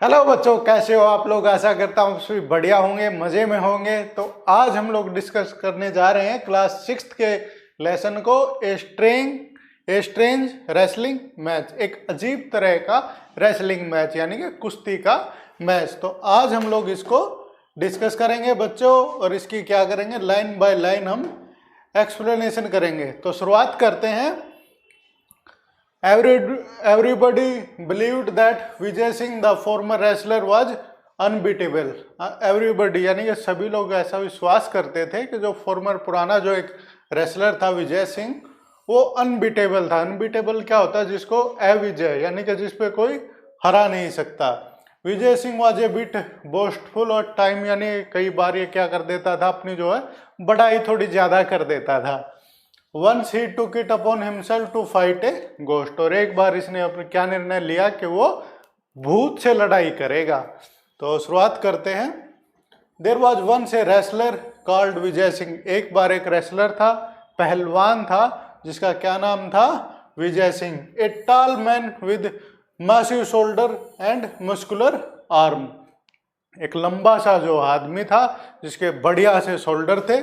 Hello बच्चों, कैसे हो आप लोग। आशा करता हूँ सभी बढ़िया होंगे, मजे में होंगे। तो आज हम लोग डिस्कस करने जा रहे हैं क्लास 6 के लेसन को, ए स्ट्रेंज रेसलिंग मैच। एक अजीब तरह का रेसलिंग मैच यानी कि कुश्ती का मैच। तो आज हम लोग इसको डिस्कस करेंगे बच्चों, और इसकी क्या करेंगे, लाइन बाय लाइन हम एक्सप्लेनेशन करेंगे। तो शुरुआत करते हैं। Everybody believed that Vijay Singh, the former wrestler, was unbeatable. Everybody यानी कि सभी लोग ऐसा विश्वास करते थे कि जो फॉर्मर पुराना जो एक रेसलर था विजय सिंह, वो अनबीटेबल था। अनबीटेबल क्या होता है? जिसको अविजय यानी कि जिस पे कोई हरा नहीं सकता। Vijay Singh was a bit boastful और टाइम, यानी कई बार ये क्या कर देता था, अपनी जो है बड़ाई थोड़ी ज्यादा कर देता था। Once he took it upon himself to fight a ghost, और एक बार इसने अपने क्या निर्णय लिया कि वो भूत से लड़ाई करेगा। तो शुरुआत करते हैं। There was once a wrestler called Vijay Singh. एक बार एक रेसलर था, पहलवान था, जिसका क्या नाम था? Vijay Singh. A tall man with massive shoulder and muscular arm। एक लंबा सा जो आदमी था जिसके बढ़िया से शोल्डर थे,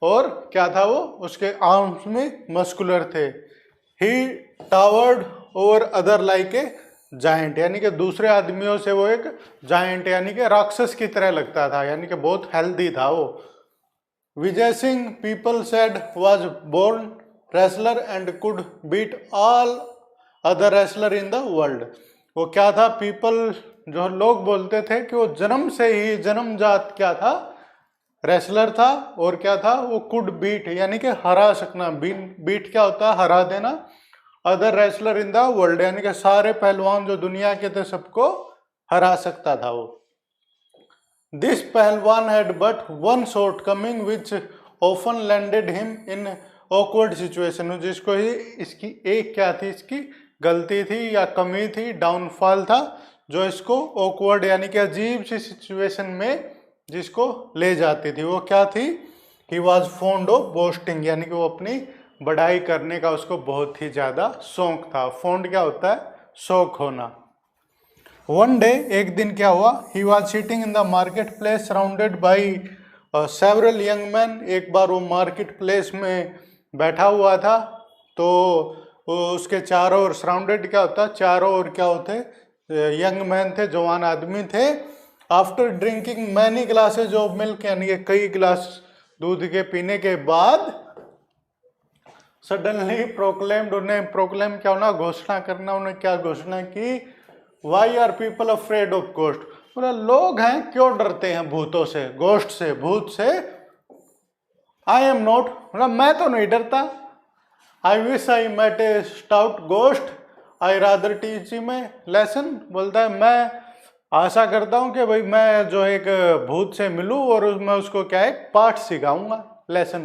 और क्या था वो, उसके आर्म्स में मस्कुलर थे। He towered over other like a giant, यानी कि दूसरे आदमियों से वो एक जायंट यानी कि राक्षस की तरह लगता था, यानी कि बहुत हेल्दी था वो। Vijay Singh people said was born wrestler and could beat all other wrestler in the world. वो क्या था? पीपल, जो लोग बोलते थे कि वो जन्म से ही जन्मजात क्या था? रेसलर था। और क्या था वो? कुड बीट यानी कि हरा सकना। बीट क्या होता है? हरा देना। Other wrestler in the world यानी कि सारे पहलवान जो दुनिया के थे सबको हरा सकता था वो। दिस पहलवान had but one short coming which often landed him in awkward situation. जिसको ही इसकी एक क्या थी, इसकी गलती थी या कमी थी, डाउनफॉल था, जो इसको ऑकवर्ड यानी कि अजीब सी सिचुएशन में जिसको ले जाती थी। वो क्या थी? He was fond of boasting, यानी कि वो अपनी बढ़ाई करने का उसको बहुत ही ज्यादा शौक था। फॉन्ड क्या होता है? शौक होना। वन डे, एक दिन क्या हुआ? He was sitting in the market place surrounded by several young man. एक बार वो मार्केट प्लेस में बैठा हुआ था, तो उसके चारों ओर, सराउंडेड क्या होता है? चारों ओर क्या होते? यंग मैन थे, जवान आदमी थे। After drinking many glasses of milk, यानी कि कई गिलास दूध के पीने के बाद, सडनली प्रोक्लेम्ड, उन्हें प्रोक्लेम क्या होना? घोषणा करना। उन्हें क्या घोषणा की? Why are people afraid of ghost. बोला लोग हैं क्यों डरते हैं भूतों से, गोस्ट से, भूत से। आई एम नॉट, बोला मैं तो नहीं डरता। I wish I met a stout ghost, I rather teach him a lesson. बोलता है मैं आशा करता हूं कि भाई मैं जो एक भूत से मिलूं और मैं उसको क्या है, पाठ सिखाऊंगा, lesson.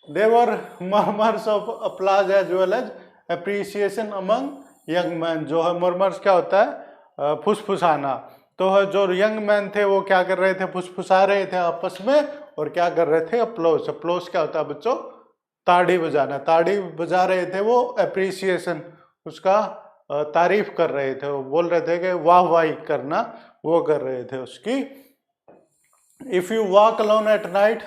There were murmurs of applause as well as appreciation among young man. जो है मर्मर्स क्या होता है? फुसफुसाना। तो जो यंग मैन थे वो क्या कर रहे थे? फुसफुसा रहे थे आपस में, और क्या कर रहे थे? अप्लोज। अप्लोज क्या होता है बच्चों? ताड़ी बजाना। ताड़ी बजा रहे थे वो, अप्रिसिएशन, उसका तारीफ कर रहे थे। वो बोल रहे थे कि वाह वाही करना, वो कर रहे थे उसकी। If you walk alone at night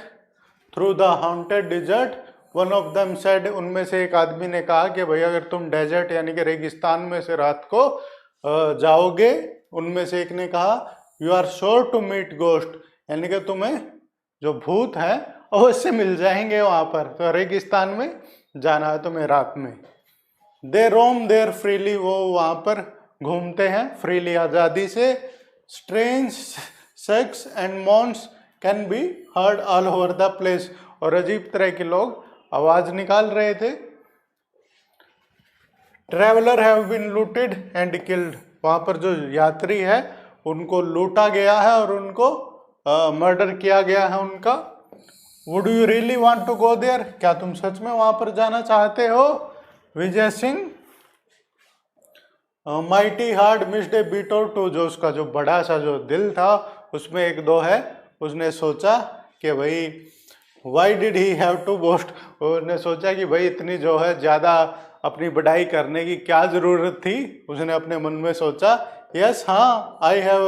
through the haunted desert, one of them said, उनमें से एक आदमी ने कहा कि भाई अगर तुम डेजर्ट यानी कि रेगिस्तान में से रात को जाओगे, उनमें से एक ने कहा you are sure to meet ghost, यानी कि तुम्हें जो भूत है अवश्य मिल जाएंगे वहां पर। तो रेगिस्तान में जाना है तुम्हें रात में। दे रोम देयर फ्रीली, वो वहां पर घूमते हैं फ्रीली, आजादी से। Strange sex and moans can be heard all over the place, और अजीब तरह के लोग आवाज निकाल रहे थे। Traveller have been looted and killed, वहां पर जो यात्री है उनको लूटा गया है और उनको मर्डर किया गया है उनका। Would you really want to go there, क्या तुम सच में वहां पर जाना चाहते हो? Vijay Singh mighty heart missed a beat और टू, जो उसका जो बड़ा सा जो दिल था उसमें एक दो है, उसने सोचा कि भाई why did he have to boast, उसने सोचा कि भाई इतनी जो है ज्यादा अपनी बढ़ाई करने की क्या जरूरत थी। उसने अपने मन में सोचा यस हाँ, I have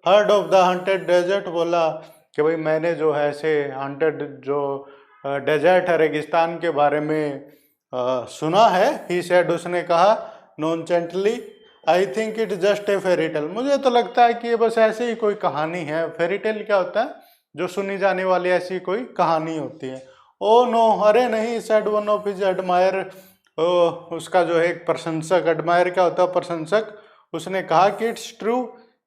heard of the haunted desert, बोला कि भाई मैंने जो है ऐसे हंटेड जो डेजर्ट है, रेगिस्तान के बारे में सुना है। ही सेड, उसने कहा, nonchalantly, I think it just a fairy tale, मुझे तो लगता है कि ये बस ऐसे ही कोई कहानी है। फेरी टेल क्या होता है? जो सुनी जाने वाली ऐसी कोई कहानी होती है। ओ नो, अरे नहीं, said one of his admire, उसका जो है एक प्रशंसक, एडमायर क्या होता है? प्रशंसक। उसने कहा कि इट्स ट्रू,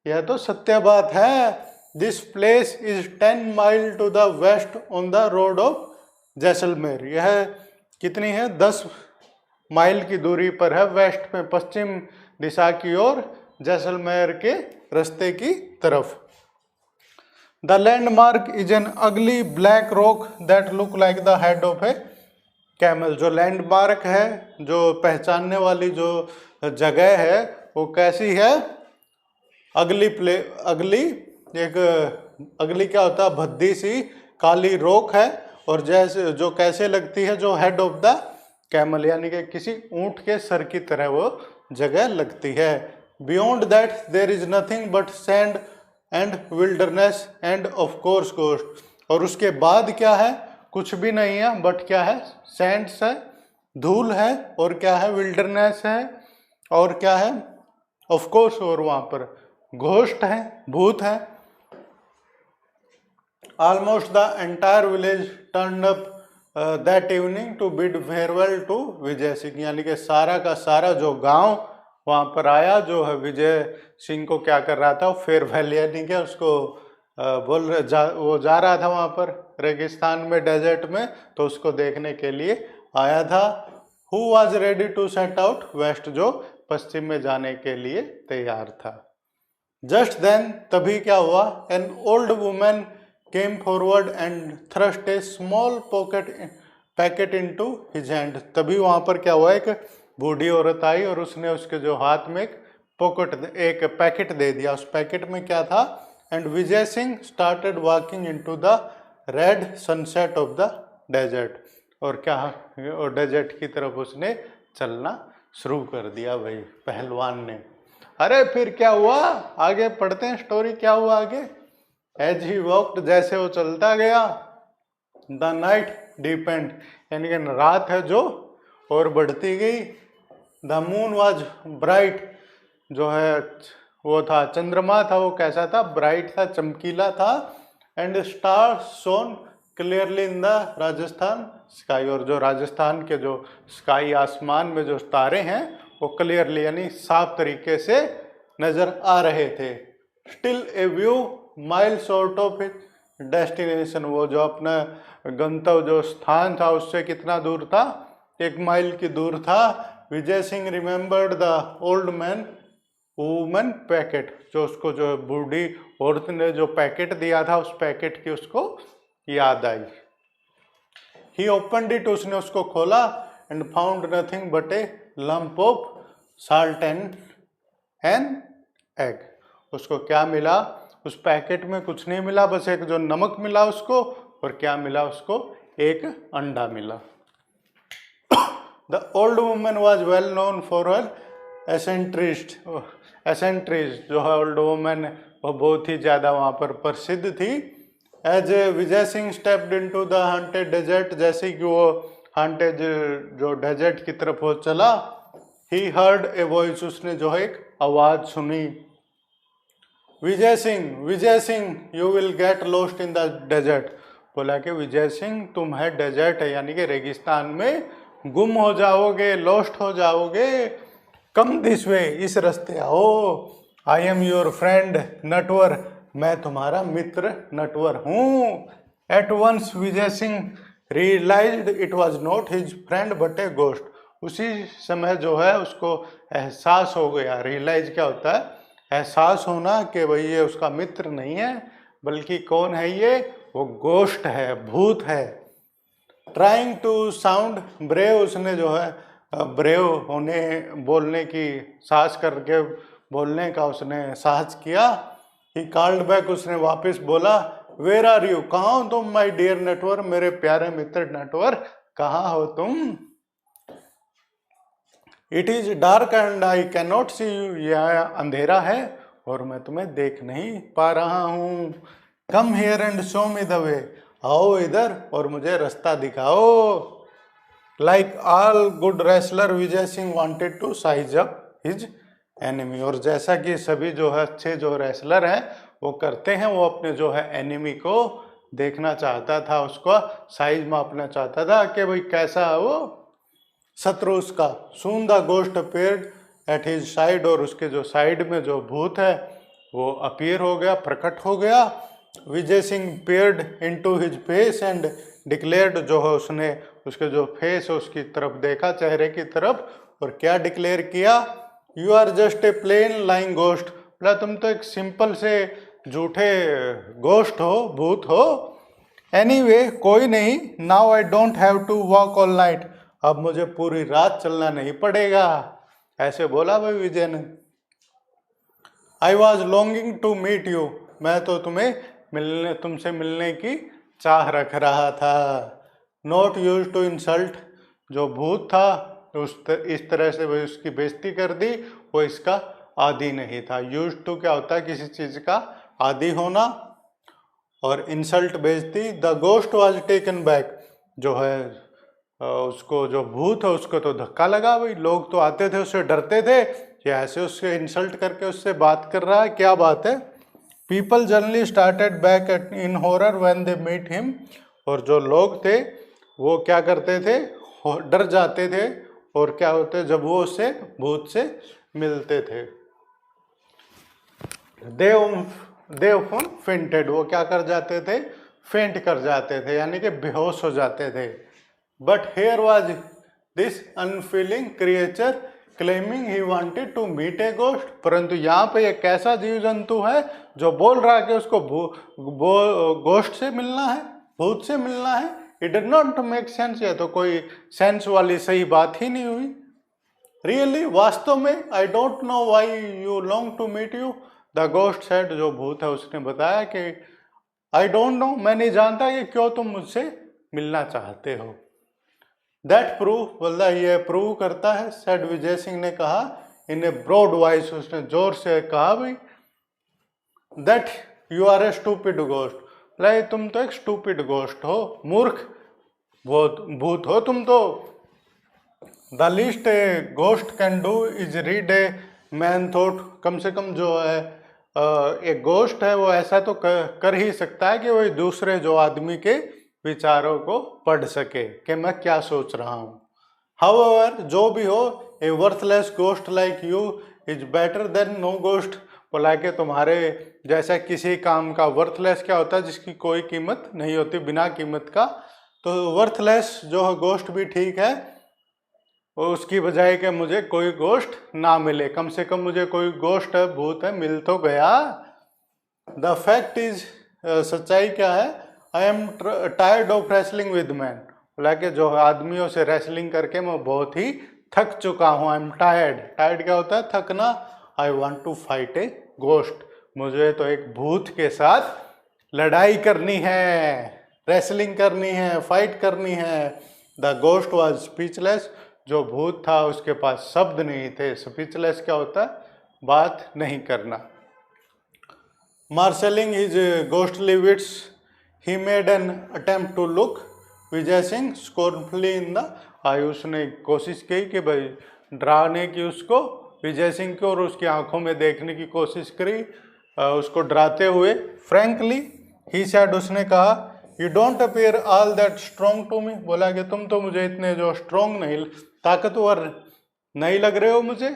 यह तो सत्य बात है। This place is 10 mile to the west on the road of Jaisalmer, यह कितनी है? 10 माइल की दूरी पर है, वेस्ट में, पश्चिम दिशा की ओर, जैसलमेर के रास्ते की तरफ। द लैंडमार्क इज एन अगली black rock that look like the head of A camel, जो लैंडमार्क है, जो पहचानने वाली जो जगह है, वो कैसी है? अगली अगली क्या होता है? भद्दी सी काली रोक है, और जैसे जो कैसे लगती है? जो हेड ऑफ द कैमल, यानी कि किसी ऊंट के सर की तरह वो जगह लगती है। Beyond that there is nothing but sand and wilderness and of course ghost, और उसके बाद क्या है? कुछ भी नहीं है, बट क्या है? सैंड्स है, धूल है, और क्या है? विल्डरनेस है, और क्या है? ऑफ कोर्स, और वहां पर घोस्ट है, भूत है। Almost the entire village turn up that evening to bid farewell to Vijay Singh, यानी कि सारा का सारा जो गांव वहां पर आया, जो है विजय सिंह को क्या कर रहा था? फेयरवेल, यानी कि उसको वो जा रहा था वहां पर रेगिस्तान में, डेजर्ट में, तो उसको देखने के लिए आया था। Who was ready to set out west, जो पश्चिम में जाने के लिए तैयार था। जस्ट देन, तभी क्या हुआ? An old women came forward and thrust A small packet into his hand, तभी वहां पर क्या हुआ? एक बूढ़ी औरत आई और उसने उसके जो हाथ में एक पैकेट दे दिया। उस पैकेट में क्या था? And Vijay Singh started walking into the red sunset of the desert, और क्या? और डेजर्ट की तरफ उसने चलना शुरू कर दिया भाई पहलवान ने। अरे फिर क्या हुआ? आगे पढ़ते हैं स्टोरी, क्या हुआ आगे। एज ही वॉक्ड, जैसे वो चलता गया, द नाइट डीपेंड, यानी कि रात है जो और बढ़ती गई। द मून वॉज ब्राइट, जो है वो था चंद्रमा था, वो कैसा था? ब्राइट था, चमकीला था। And star shown clearly in the Rajasthan sky, और जो राजस्थान के जो स्काई, आसमान में जो तारे हैं, वो क्लियरली यानी साफ तरीके से नजर आ रहे थे। Still a view mile short of destination, वो जो अपना गंतव्य जो स्थान था उससे कितना दूर था? 1 माइल की दूर था। Vijay Singh remembered the old man woman packet, जो उसको जो बूढ़ी औरत ने जो पैकेट दिया था, उस पैकेट की उसको याद आई। ही ओपनड इट, उसने उसको खोला, and found nothing but A lump of salt and an egg, उसको क्या मिला? उस पैकेट में कुछ नहीं मिला, बस एक जो नमक मिला उसको, और क्या मिला उसको? एक अंडा मिला। The old woman was well known for her eccentricities, जो है ओल्ड वुमन वो बहुत ही ज़्यादा वहाँ पर प्रसिद्ध थी। As Vijay Singh stepped into the haunted desert, जैसे कि वो हंटेड जो डेजर्ट की तरफ वो चला, ही हर्ड ए वॉइस, उसने जो है एक आवाज़ सुनी। Vijay Singh you will get lost in the desert, बोला कि विजय सिंह तुम है डेजर्ट है, यानी कि रेगिस्तान में गुम हो जाओगे, लॉस्ट हो जाओगे। कम दिस वे, इस रास्ते आओ। I am your friend Natwar, मैं तुम्हारा मित्र नटवर हूँ। At once Vijay Singh realised it was not his friend but a ghost, उसी समय जो है उसको एहसास हो गया। रियलाइज क्या होता है? एहसास होना कि भाई ये उसका मित्र नहीं है, बल्कि कौन है ये? वो गोस्ट है, भूत है। ट्राइंग टू साउंड ब्रेव, उसने जो है ब्रेव होने, बोलने की साहस करके बोलने का उसने साहस किया। ही कॉल्ड बैक, उसने वापस बोला, वेयर आर यू, कहाँ हो तुम? माई डियर नटवर, मेरे प्यारे मित्र नटवर, कहाँ हो तुम? It is dark and I can not see you, यह अंधेरा है और मैं तुम्हें देख नहीं पा रहा हूँ। Come here and show me the way, आओ इधर और मुझे रास्ता दिखाओ। Like all good wrestler Vijay Singh wanted to size up his enemy, और जैसा कि सभी जो है अच्छे जो रेसलर हैं वो करते हैं, वो अपने जो है एनिमी को देखना चाहता था, उसको साइज मापना चाहता था कि भाई कैसा है वो शत्रु उसका। Soon the ghost appeared at his side, और उसके जो साइड में जो भूत है वो अपीयर हो गया, प्रकट हो गया। Vijay Singh peered into his face and declared, जो है उसने उसके जो फेस है उसकी तरफ देखा, चेहरे की तरफ, और क्या डिक्लेयर किया, you are just a plain lying ghost, बोला तुम तो एक सिंपल से झूठे गोस्ट हो, भूत हो। एनीवे कोई नहीं, now I don't have to walk all night, अब मुझे पूरी रात चलना नहीं पड़ेगा, ऐसे बोला भाई विजय ने। I was longing to meet you, मैं तो तुमसे मिलने की चाह रख रहा था। नॉट यूज टू इंसल्ट, जो भूत था इस तरह से वही उसकी बेइज्जती कर दी, वो इसका आदी नहीं था। यूज टू क्या होता है, किसी चीज का आदी होना, और इंसल्ट बेइज्जती। The ghost was taken back, जो है उसको जो भूत है उसको तो धक्का लगा, भाई लोग तो आते थे उससे डरते थे, ये ऐसे उससे इंसल्ट करके उससे बात कर रहा है, क्या बात है। People generally started back in horror when they meet him, और जो लोग थे वो क्या करते थे, डर जाते थे, और क्या होते जब वो उससे भूत से मिलते थे। दे ऑफन फेंटेड, वो क्या कर जाते थे, फेंट कर जाते थे, यानी कि बेहोश हो जाते थे। But here was this unfeeling creature claiming he wanted to meet a ghost, परंतु यहाँ पे एक ऐसा जीव जंतु है जो बोल रहा है कि उसको गोस्ट से मिलना है, भूत से मिलना है। It did not make sense, ये तो कोई सेंस वाली सही बात ही नहीं हुई। रियली, वास्तव में, I don't know why you long to meet you, the ghost said, जो भूत है उसने बताया कि आई डोंट नो, मैं नहीं जानता कि क्यों तुम मुझसे मिलना चाहते हो। दैट प्रूव, बोला ये प्रूव करता है, सेड विजय सिंह ने कहा इन ए ब्रॉड वॉइस, उसने जोर से कहा भाई, that you are a stupid ghost, बोला तुम तो एक स्टूपिड गोस्ट हो, मूर्ख भूत हो तुम तो। The least a ghost can do is read a man thought, कम से कम जो है एक गोस्ट है वो ऐसा तो कर ही सकता है कि वो दूसरे जो आदमी के विचारों को पढ़ सके कि मैं क्या सोच रहा हूँ। हाउएवर, जो भी हो, a worthless ghost like you is better than no ghost, बोला कि तुम्हारे जैसा किसी काम का, वर्थलेस क्या होता है, जिसकी कोई कीमत नहीं होती, बिना कीमत का, तो वर्थलेस जो है गोस्ट भी ठीक है, उसकी बजाय कि मुझे कोई गोस्ट ना मिले, कम से कम मुझे कोई गोस्ट है, भूत है, मिल तो गया। द फैक्ट इज, सच्चाई क्या है, I am tired of wrestling with man, बोला कि जो आदमियों से रेसलिंग करके मैं बहुत ही थक चुका हूँ। आई एम टायर्ड, टायर्ड क्या होता है, थकना। I want to fight a ghost, मुझे तो एक भूत के साथ लड़ाई करनी है, रेसलिंग करनी है, फाइट करनी है। द गोस्ट वॉज स्पीचलेस, जो भूत था उसके पास शब्द नहीं थे। स्पीचलेस क्या होता है, बात नहीं करना। Marshalling his ghostly wits he made an attempt to look Vijay Singh scornfully in the eye, उसने कोशिश की कि भाई डराने की उसको, विजय सिंह को, और उसकी आंखों में देखने की कोशिश करी, उसको डराते हुए। फ्रैंकली ही सेड, उसने कहा, you don't appear all that strong to me, बोला कि तुम तो मुझे इतने जो स्ट्रॉन्ग नहीं, ताकतवर नहीं लग रहे हो मुझे।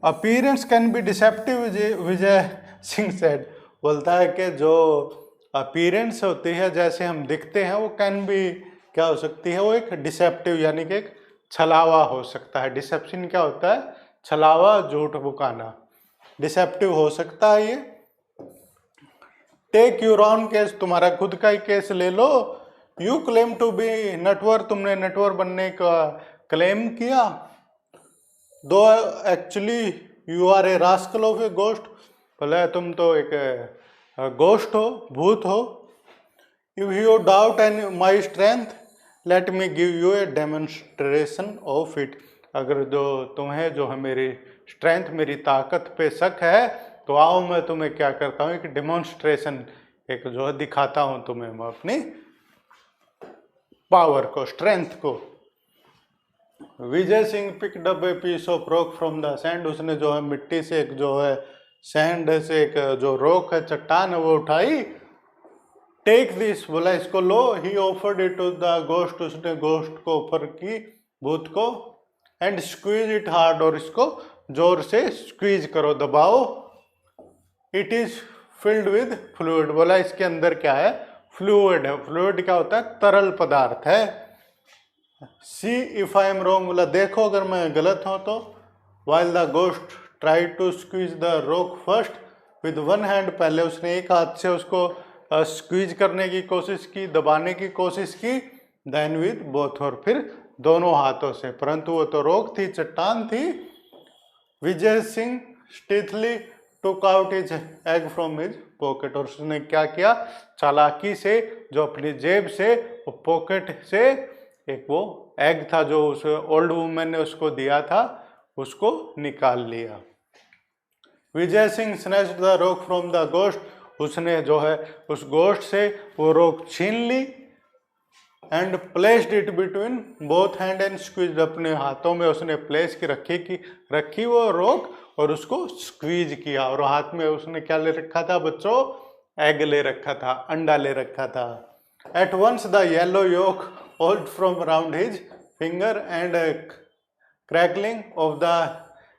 Appearance can be deceptive, Vijay Singh said, बोलता है कि जो अपीयरेंस होती है, जैसे हम दिखते हैं, वो कैन बी क्या हो सकती है, वो एक डिसेप्टिव, यानी कि एक छलावा हो सकता है। डिसेप्शन क्या होता है, छलावा, झूठ बुकाना, डिसेप्टिव हो सकता है ये। टेक यूर ऑन केस, तुम्हारा खुद का ही केस ले लो। You claim to be Natwar, तुमने नटवर बनने का क्लेम किया। दो actually you are a rascal of a ghost, बोले तुम तो एक गोस्ट हो, भूत हो। If you doubt and my strength let me give you a demonstration of it, अगर जो तुम्हें जो है मेरी स्ट्रेंथ, मेरी ताकत पे शक है, तो आओ मैं तुम्हें क्या करता हूँ, एक डेमोन्स्ट्रेशन, एक जो है दिखाता हूं तुम्हें मैं अपनी पावर को, स्ट्रेंथ को। Vijay Singh picked up a piece of rock from the sand, उसने जो है मिट्टी से एक जो है सैंड से एक जो रॉक है, चट्टान है, वो उठाई। टेक दिस, बोला इसको लो। He offered it to the ghost, उसने गोस्ट को ऑफर की, भूत को। एंड स्क्वीज इट हार्ड, और इसको जोर से स्क्वीज करो, दबाओ। It is filled with fluid, बोला इसके अंदर क्या है, फ्लूइड है। फ्लूइड क्या होता है, तरल पदार्थ है। See if I am wrong, बोला देखो अगर मैं गलत हूं तो। While the ghost try to squeeze the rock first with one hand, पहले उसने एक हाथ से उसको स्क्वीज करने की कोशिश की, दबाने की कोशिश की। देन विद बोथ, और फिर दोनों हाथों से, परंतु वो तो रॉक थी, चट्टान थी। Vijay Singh stealthily took out his egg from his pocket, और उसने क्या किया, चालाकी से जो अपनी जेब से, वो पॉकेट से एक वो एग था जो उस ओल्ड वुमेन ने उसको दिया था, उसको निकाल लिया। Vijay Singh snatched the rock from the ghost, उसने जो है उस गोस्ट से वो रॉक छीन ली। And placed it between both hand and squeeze, अपने हाथों में उसने प्लेस की रखी वो रॉक, और उसको स्क्वीज किया। और हाथ में उसने क्या ले रखा था बच्चों, एग ले रखा था, अंडा ले रखा था। At once the yellow yolk old from around his finger and crackling of the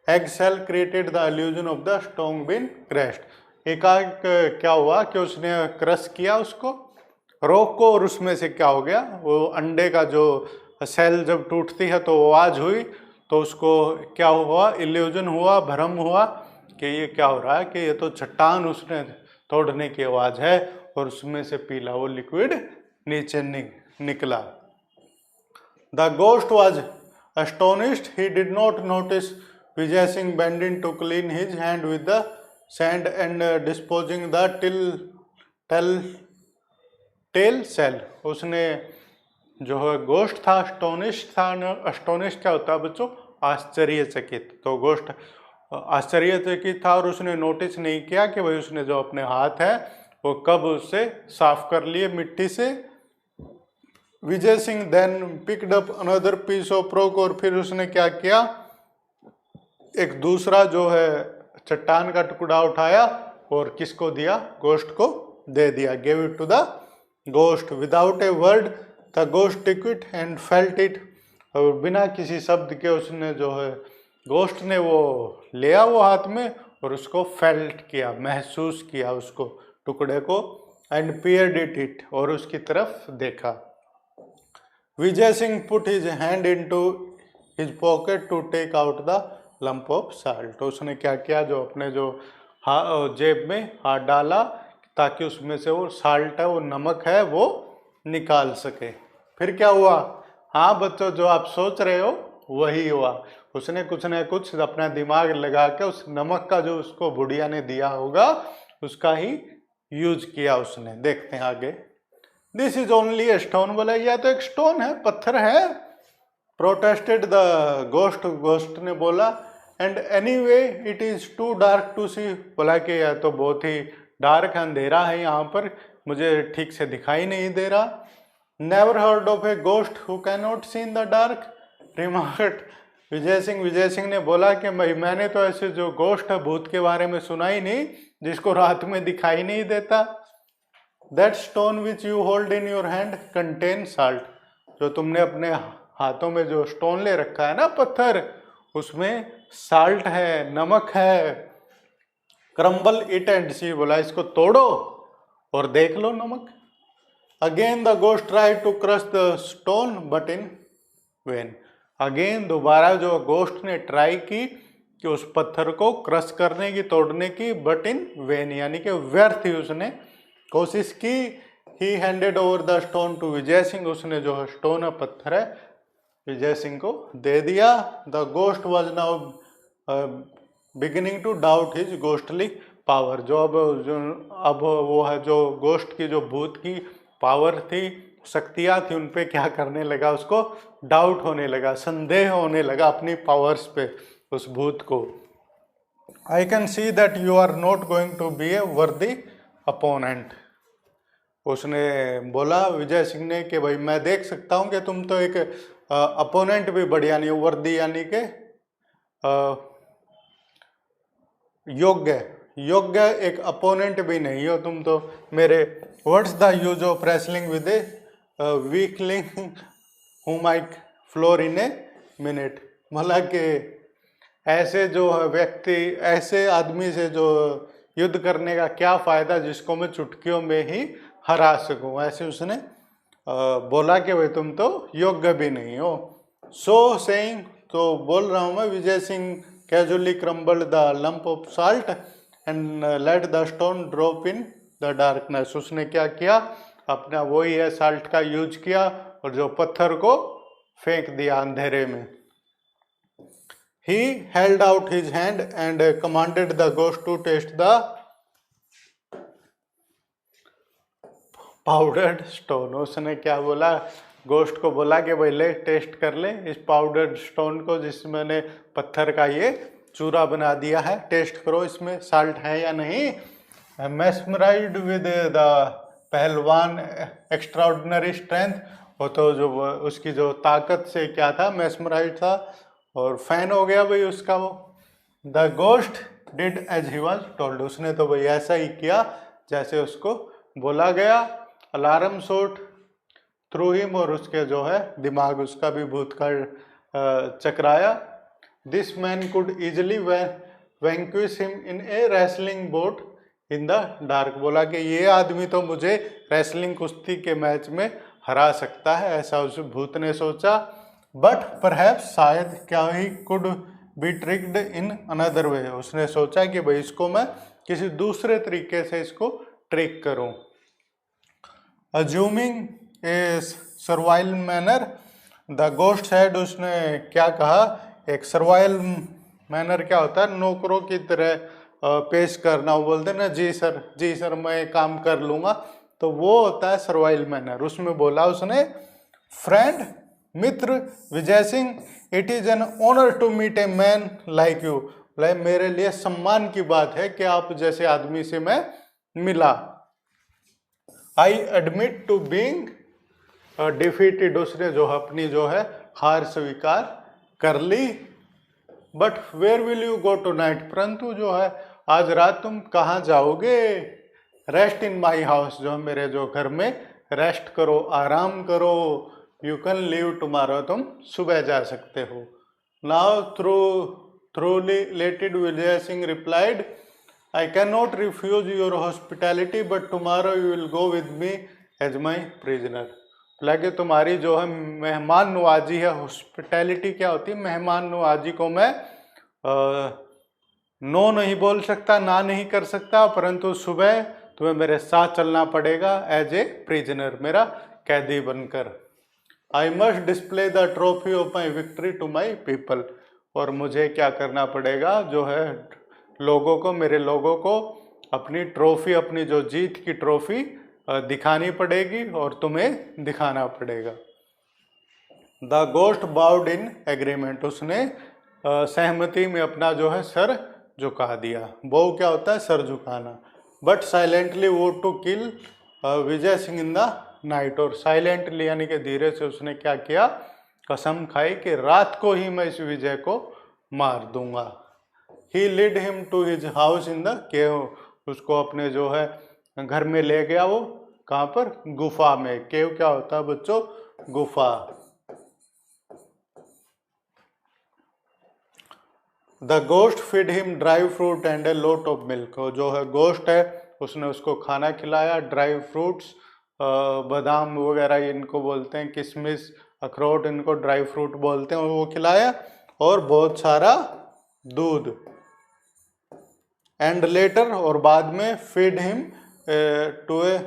egg shell created the illusion of the stone been crashed. एकाएक क्या हुआ कि उसने क्रश किया उसको, रॉक को, और उसमें से क्या हो गया, वो अंडे का जो सेल जब टूटती है तो आवाज हुई, तो उसको क्या हुआ, इल्यूजन हुआ, भ्रम हुआ कि ये क्या हो रहा है, कि ये तो चट्टान उसने तोड़ने की आवाज है, और उसमें से पीला वो लिक्विड नीचे निकला। The ghost was astonished, he did not notice Vijay Singh bending to clean his hand with the sand and disposing the tail cell। उसने जो है गोस्ट था, अस्टोनिश था। अस्टोनिश क्या होता है बच्चों, आश्चर्यचकित। तो गोस्ट आश्चर्यचकित था, और उसने नोटिस नहीं किया कि भाई उसने जो अपने हाथ है वो कब उससे साफ कर लिए मिट्टी से। Vijay Singh then picked up another piece of rock, और फिर उसने क्या किया, एक दूसरा जो है चट्टान का टुकड़ा उठाया, और किसको दिया, गोस्ट को दे दिया। Give it to the ghost without a word, the ghost take it and felt it, और बिना किसी शब्द के उसने जो है गोस्ट ने वो लिया वो हाथ में, और उसको फेल्ट किया, महसूस किया उसको, टुकड़े को। एंड पियर्ड इट, और उसकी तरफ देखा। Vijay Singh put his hand into his pocket to take out the lump of salt, तो उसने क्या किया, जो अपने जो जेब में हाथ डाला, ताकि उसमें से वो साल्ट है, वो नमक है, वो निकाल सके। फिर क्या हुआ, हाँ बच्चों जो आप सोच रहे हो वही हुआ। उसने कुछ न कुछ अपना दिमाग लगा के उस नमक का जो उसको बुढ़िया ने दिया होगा, उसका ही यूज किया उसने। देखते हैं आगे। This is only a stone, बोला यह तो एक स्टोन है, पत्थर है। प्रोटेस्टेड द गोस्ट, गोस्ट ने बोला। And anyway it is too dark to see, बोला कि यह तो बहुत ही डार्क, अंधेरा है यहाँ पर, मुझे ठीक से दिखाई नहीं दे रहा। Never heard of a ghost who can not see in the dark, remarked Vijay Singh. Vijay Singh ने बोला कि मैंने तो ऐसे जो गोस्ट है, भूत के बारे में सुना ही नहीं, जिसको रात में दिखाई नहीं देता। That stone which you hold in your hand contain salt, जो तुमने अपने हाथों में जो स्टोन ले रखा है ना, पत्थर, उसमें साल्ट है, नमक है। क्रम्बल इट एंड सी, बोला इसको तोड़ो और देख लो नमक। Again the ghost try to crush the stone but in vain, again दोबारा जो गोस्ट ने ट्राई की कि उस पत्थर को क्रश करने की, तोड़ने की, बट इन वेन, यानी कि व्यर्थ ही उसने कोशिश की। He handed over the stone to Vijay Singh, उसने जो है स्टोन है, पत्थर है, विजय सिंह को दे दिया। The ghost was now beginning to doubt his ghostly power, जो अब वो है जो गोस्ट की, जो भूत की पावर थी, शक्तियाँ थी, उन पे क्या करने लगा, उसको डाउट होने लगा, संदेह होने लगा अपनी पावर्स पे, उस भूत को। I can see that you are not going to be a worthy opponent. उसने बोला विजय सिंह ने कि भाई मैं देख सकता हूं कि तुम तो एक अपोनेंट भी बढ़िया नहीं हो, वर्दी यानी कि योग्य योग्य एक अपोनेंट भी नहीं हो तुम तो मेरे। What's the use of wrestling with A weakling हुम आई फ्लोर इन ए मिनट। मतलब कि ऐसे जो व्यक्ति, ऐसे आदमी से जो युद्ध करने का क्या फायदा जिसको मैं चुटकियों में ही हरा सकूं। ऐसे उसने बोला कि भाई तुम तो योग्य भी नहीं हो। सो सेइंग, तो बोल रहा हूं मैं, Vijay Singh casually crumbled the lump of salt and let the stone drop in the darkness. उसने क्या किया, अपना वही है साल्ट का यूज किया और जो पत्थर को फेंक दिया अंधेरे में। He held out his hand and commanded the ghost to taste the powdered stone। उसने क्या बोला, गोस्ट को बोला कि भाई ले टेस्ट कर ले इस पाउडर्ड स्टोन को, जिसमें मैंने पत्थर का ये चूरा बना दिया है, टेस्ट करो इसमें साल्ट है या नहीं। mesmerized with the पहलवान एक्स्ट्राऑर्डिनरी स्ट्रेंथ, वो तो जो उसकी जो ताकत से क्या था, mesmerized था और फैन हो गया भाई उसका वो। The ghost did as he was told. उसने तो भाई ऐसा ही किया जैसे उसको बोला गया। अलार्म शॉट थ्रू हिम, और उसके जो है दिमाग उसका भी भूतकाल चकराया। This man could easily vanquish him in a wrestling bout in the dark. बोला कि ये आदमी तो मुझे रेसलिंग कुश्ती के मैच में हरा सकता है, ऐसा उस भूत ने सोचा। बट परहैप्स, शायद क्या he could be tricked in another way. उसने सोचा कि भाई इसको मैं किसी दूसरे तरीके से इसको ट्रिक करूं। Assuming A servile manner the ghost said. उसने क्या कहा, एक सर्वाइल मैनर क्या होता है, नौकरों की तरह पेश करना। वो बोलते हैं ना जी सर मैं काम कर लूंगा, तो वो होता है सर्वाइल मैनर। उसमें बोला उसने, फ्रेंड मित्र Vijay Singh, it is an honour to meet a man like you. मेरे लिए सम्मान की बात है कि आप जैसे आदमी से मैं मिला। I admit to being defeated. उसने जो अपनी जो है हार स्वीकार कर ली। But where will you go tonight. परंतु जो है आज रात तुम कहाँ जाओगे। Rest in my house. जो मेरे जो घर में रेस्ट करो, आराम करो। You can leave tomorrow. तुम सुबह जा सकते हो। Now thoroughly elated Vijay Singh replied, I can not refuse your hospitality but tomorrow you will go with me as my prisoner. लगे तुम्हारी जो है मेहमान नवाजी है, हॉस्पिटैलिटी क्या होती है, मेहमान नवाजी को मैं नो नहीं बोल सकता, ना नहीं कर सकता, परंतु सुबह तुम्हें मेरे साथ चलना पड़ेगा एज ए प्रिजनर, मेरा कैदी बनकर। I must display the trophy of my victory to my people. और मुझे क्या करना पड़ेगा, जो है लोगों को, मेरे लोगों को अपनी ट्रॉफी, अपनी जो जीत की ट्रॉफी दिखानी पड़ेगी और तुम्हें दिखाना पड़ेगा। The ghost bowed in agreement. उसने सहमति में अपना जो है सर झुका दिया। वो क्या होता है, सर झुकाना। But silently vowed to kill Vijay Singh in the night. और साइलेंटली यानी कि धीरे से उसने क्या किया, कसम खाई कि रात को ही मैं इस विजय को मार दूंगा। He lead him to his house in the cave. उसको अपने जो है घर में ले गया। वो कहाँ पर, गुफा में। केव क्या होता है बच्चों, गुफा। The ghost feed him dry fruit and A lot of milk. जो है गोस्ट है, उसने उसको खाना खिलाया, ड्राई फ्रूट्स, बादाम वगैरह इनको बोलते हैं, किशमिश, अखरोट इनको ड्राई फ्रूट बोलते हैं, वो खिलाया, और बहुत सारा दूध। एंड लेटर, और बाद में, feed him to a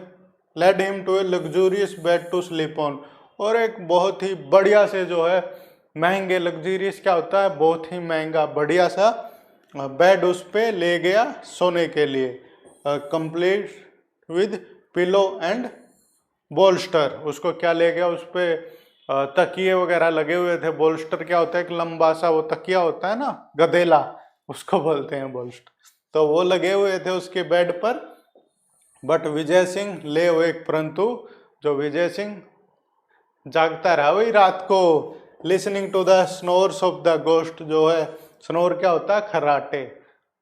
led him to a luxurious bed to sleep on. और एक बहुत ही बढ़िया से जो है महंगे, लग्जूरियस क्या होता है, बहुत ही महंगा बढ़िया सा बेड उस पे ले गया सोने के लिए। Complete with pillow and bolster. उसको क्या ले गया, उस पे तकिए वगैरह लगे हुए थे। बोल्स्टर क्या होता है, एक लंबा सा वो तकिया होता है ना, गदेला, उसको बोलते हैं बोल्स्ट। तो वो लगे हुए थे उसके बेड पर, बट विजय सिंह ले हुए, परंतु जो विजय सिंह जागता रहा वही रात को, listening to the snores of the ghost, जो है स्नोर क्या होता है, खर्राटे,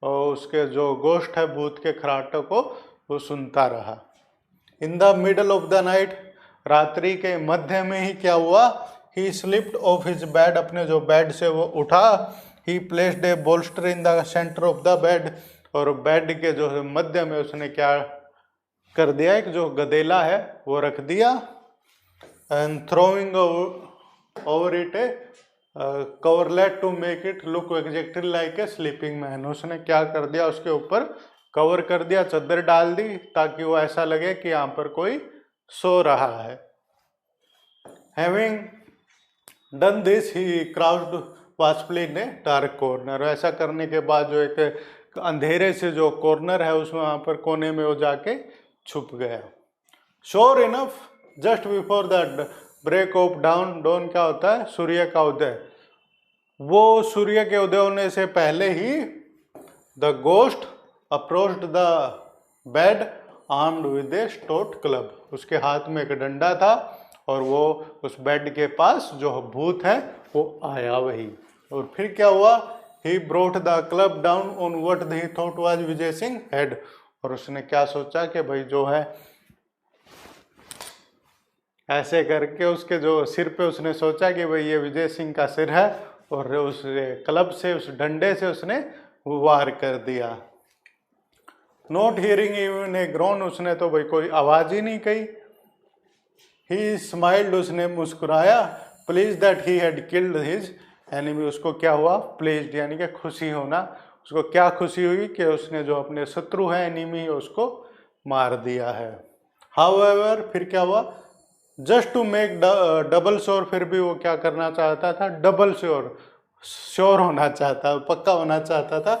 और उसके जो गोस्ट है भूत के खर्राटों को वो सुनता रहा। In the middle of the night, रात्रि के मध्य में ही क्या हुआ, ही स्लिप्ड ऑफ हिज बेड, अपने जो बेड से वो उठा, ही placed a bolster in the centre of the bed, और बेड के जो मध्य में उसने क्या कर दिया, एक जो गदेला है वो रख दिया, and throwing over it a coverlet to make it look exactly like a sleeping man, उसने क्या कर दिया, उसके ऊपर कवर कर दिया, चादर डाल दी, ताकि वो ऐसा लगे कि यहाँ पर कोई सो रहा है। Having done this he crouched watchfully in a dark corner, ऐसा करने के बाद जो एक अंधेरे से जो कॉर्नर है उसमें वहाँ पर कोने में वो जाके छुप गया। Sure enough just before the break of dawn, dawn क्या होता है, सूर्य का उदय, वो सूर्य के उदय होने से पहले ही the ghost approached the bed armed with a stout club, उसके हाथ में एक डंडा था और वो उस बेड के पास जो भूत है वो आया वही। और फिर क्या हुआ, he brought the club down on what he thought was Vijay Singh head, और उसने क्या सोचा कि भाई जो है ऐसे करके उसके जो सिर पे उसने सोचा कि भाई ये विजय सिंह का सिर है, और उस क्लब से, उस डंडे से उसने वार कर दिया। Not hearing even a grown, उसने तो भाई कोई आवाज ही नहीं कही। ही स्माइल्ड, उसने मुस्कुराया, please that he had killed his enemy, उसको क्या हुआ, प्लीज्ड यानी कि खुशी होना, उसको क्या खुशी हुई कि उसने जो अपने शत्रु है, एनिमी, उसको मार दिया है। हाउएवर, फिर क्या हुआ, just to make double sure, फिर भी वो क्या करना चाहता था, डबल श्योर, श्योर होना चाहता, पक्का होना चाहता था।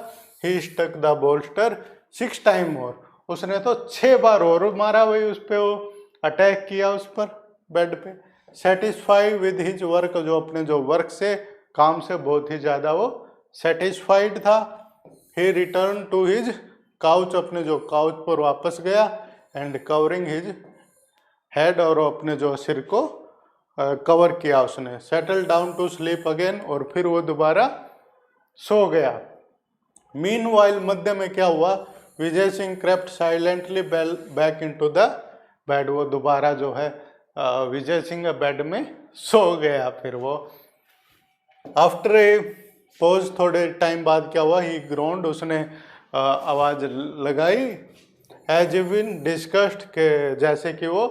He struck the bolster 6 time more, उसने तो 6 बार और मारा, वही उस पर वो अटैक किया उस पर बेड पे। सेटिस्फाई विद हिज वर्क, जो अपने जो वर्क से, काम से बहुत ही ज़्यादा वो सेटिस्फाइड था। ही रिटर्न टू हिज काउच, अपने जो काउच पर वापस गया, एंड कवरिंग हिज हेड, और अपने जो सिर को कवर किया उसने। Settle down to sleep again, और फिर वो दोबारा सो गया। मीनवाइल, मध्य में क्या हुआ, Vijay Singh crept silently back into the bed, वो दोबारा जो है विजय सिंह बेड में सो गया। फिर वो आफ्टर ए पॉज, थोड़े टाइम बाद क्या हुआ, ही ग्रोन्ड, उसने आवाज लगाई, एज इवन डिस्कस्ड, के जैसे कि वो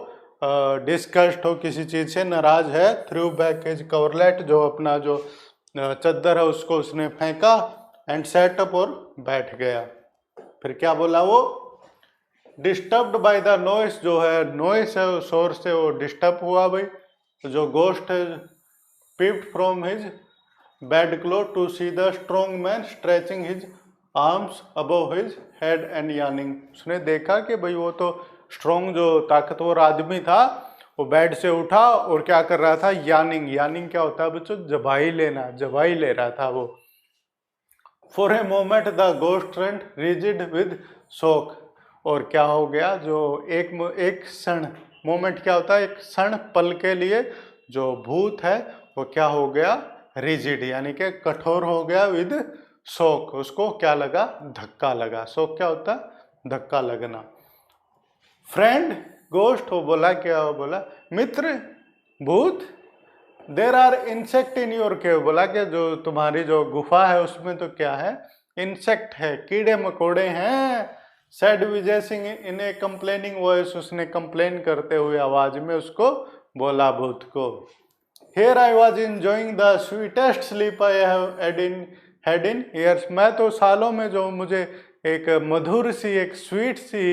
डिस्कस्ड हो, किसी चीज से नाराज है। थ्रू बैक हिज कवरलेट, जो अपना जो चद्दर है उसको उसने फेंका, एंड सेट अप, और बैठ गया। फिर क्या बोला वो, डिस्टर्ब्ड बाय द नॉइस, जो है नॉइस है, शोर से वो डिस्टर्ब हुआ भाई। तो जो गोस्ट है peeped from his bed cloth to see the strong man stretching his arms above his head and yawning, उसने देखा कि भाई वो तो स्ट्रॉन्ग जो ताकतवर आदमी था, वो बेड से उठा और क्या कर रहा था, यार्निंग, यार्निंग क्या होता है बच्चों, जबाई लेना, जबाई ले रहा था वो। For a moment the ghost went rigid with shock, और क्या हो गया, जो एक क्षण, मोमेंट क्या होता है, एक क्षण, पल के लिए जो भूत है वो क्या हो गया, रिजिड यानी कि कठोर हो गया, विद शॉक, उसको क्या लगा, धक्का लगा। शॉक क्या होता है, धक्का लगना। फ्रेंड गोस्ट, वो बोला, क्या वो बोला, मित्र भूत, there are insect in your cave, बोला कि जो तुम्हारी जो गुफा है उसमें तो क्या है, इंसेक्ट है, कीड़े मकोड़े हैं। सेड विजय सिंह इन ए कंप्लेनिंग वॉइस, उसने कंप्लेन करते हुए आवाज में उसको बोला भूत को। Here I was enjoying the sweetest sleep I have had in years, मैं तो सालों में जो मुझे एक मधुर सी, एक स्वीट सी,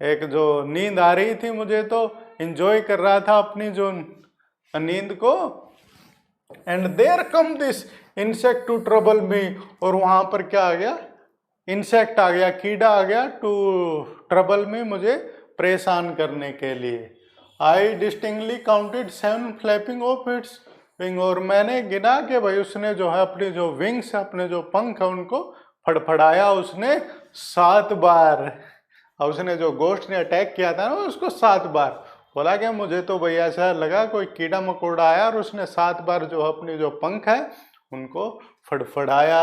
एक जो नींद आ रही थी, मुझे तो इंजॉय कर रहा था अपनी जो नींद को। And there come this insect to trouble me, और वहां पर क्या आ गया, इंसेक्ट आ गया, कीड़ा आ गया, टू ट्रबल मी, मुझे परेशान करने के लिए। I distinctly counted 7 flapping of its wing, और मैंने गिना कि भाई उसने जो है अपने जो विंग्स, अपने जो पंख है उनको फड़फड़ाया उसने 7 बार। और उसने जो गोश्त ने अटैक किया था ना उसको 7 बार। बोला कि मुझे तो भैया ऐसा लगा कोई कीड़ा मकोड़ा आया और उसने 7 बार जो अपनी जो पंख है उनको फड़फड़ाया।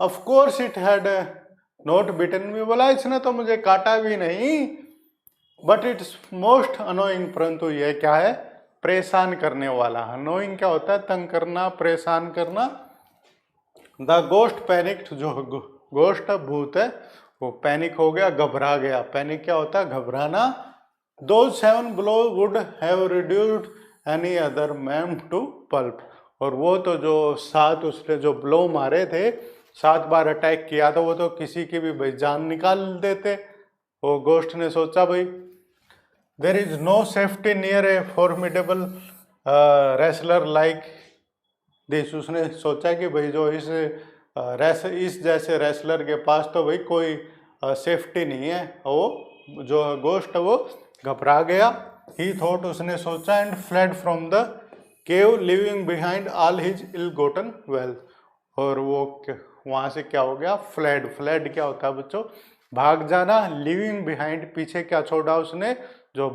Of course it had not bitten me, बोला इसने तो मुझे काटा भी नहीं। बट इट्स मोस्ट अनोइंग, परंतु यह क्या है, परेशान करने वाला। अनोइंग क्या होता है, तंग करना, परेशान करना। द गोस्ट पैनिक्ड, जो गोस्ट भूत है वो पैनिक हो गया, घबरा गया। पैनिक क्या होता है, घबराना। Those 7 blow would have reduced any other man to pulp, और वो तो जो 7 उसने जो ब्लो मारे थे, 7 बार अटैक किया था, वो तो किसी की भी भाई जान निकाल देते। वो गोस्ट ने सोचा भाई there is no safety near a formidable wrestler like this. उसने सोचा कि भाई जो इस जैसे रेसलर के पास तो भाई कोई सेफ्टी नहीं है। वो जो गोस्ट है वो घबरा गया। ही थॉट, उसने सोचा, and fled from the cave leaving behind all his ill gotten wealth. और वो वहाँ से क्या हो गया, फ्लेड। फ्लेड क्या होता है बच्चों, भाग जाना। लिविंग बिहाइंड, पीछे क्या छोड़ा उसने, जो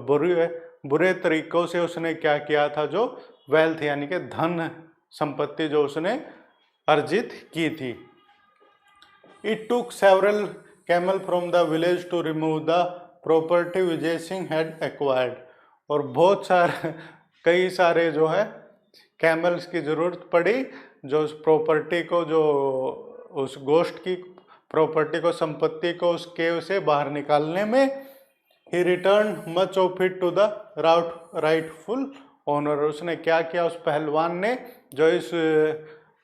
बुरे तरीकों से उसने क्या किया था, जो वेल्थ यानी कि धन संपत्ति जो उसने अर्जित की थी। It took several camel from the village to remove the property Vijay Singh had acquired. और बहुत सारे कई सारे जो है कैमल्स की जरूरत पड़ी, जो उस प्रॉपर्टी को, जो उस गोश्त की प्रॉपर्टी को, संपत्ति को उस केव से बाहर निकालने में। He return much of it to the rightful owner. उसने क्या किया, उस पहलवान ने, जो इस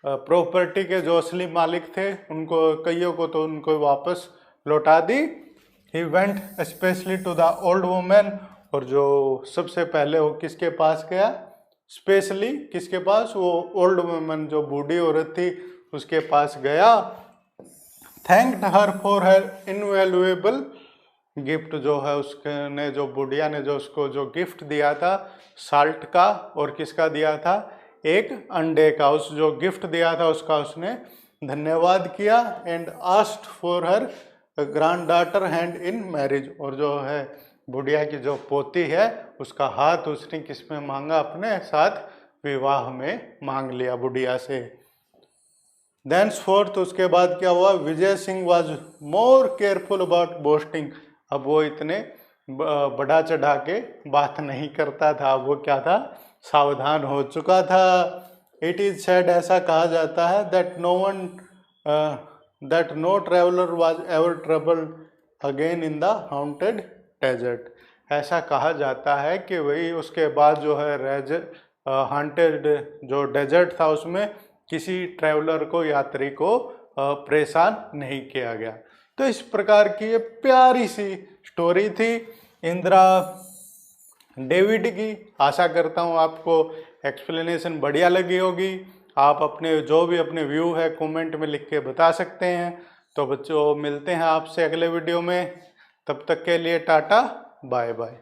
प्रॉपर्टी के जो असली मालिक थे, उनको कईयों को तो उनको वापस लौटा दी। He went specially to the old women, और जो सबसे पहले वो किसके पास गया, स्पेशली किसके पास, वो ओल्ड वुमेन जो बूढ़ी औरत थी उसके पास गया। Thanked her for her invaluable gift, जो है उसने, जो बुढ़िया ने जो उसको जो गिफ्ट दिया था साल्ट का, और किसका दिया था, एक अंडे का, उस जो गिफ्ट दिया था उसका उसने धन्यवाद किया। And asked for her grand daughter hand in marriage, और जो है बुढ़िया की जो पोती है उसका हाथ उसने किस में मांगा, अपने साथ विवाह में मांग लिया बुढ़िया से। Thenceforth, उसके बाद क्या हुआ, Vijay Singh was more careful about boasting. अब वो इतने बढ़ा चढ़ा के बात नहीं करता था, वो क्या था, सावधान हो चुका था। इट इज सेड, ऐसा कहा जाता है, that no traveller was ever troubled again in the haunted desert. ऐसा कहा जाता है कि वही उसके बाद जो है हांटेड जो डेजर्ट था उसमें किसी ट्रैवलर को, यात्री को परेशान नहीं किया गया। तो इस प्रकार की ये प्यारी सी स्टोरी थी इंदिरा डेविड की। आशा करता हूँ आपको एक्सप्लेनेशन बढ़िया लगी होगी। आप अपने जो भी अपने व्यू है कमेंट में लिख के बता सकते हैं। तो बच्चों मिलते हैं आपसे अगले वीडियो में, तब तक के लिए टाटा बाय बाय।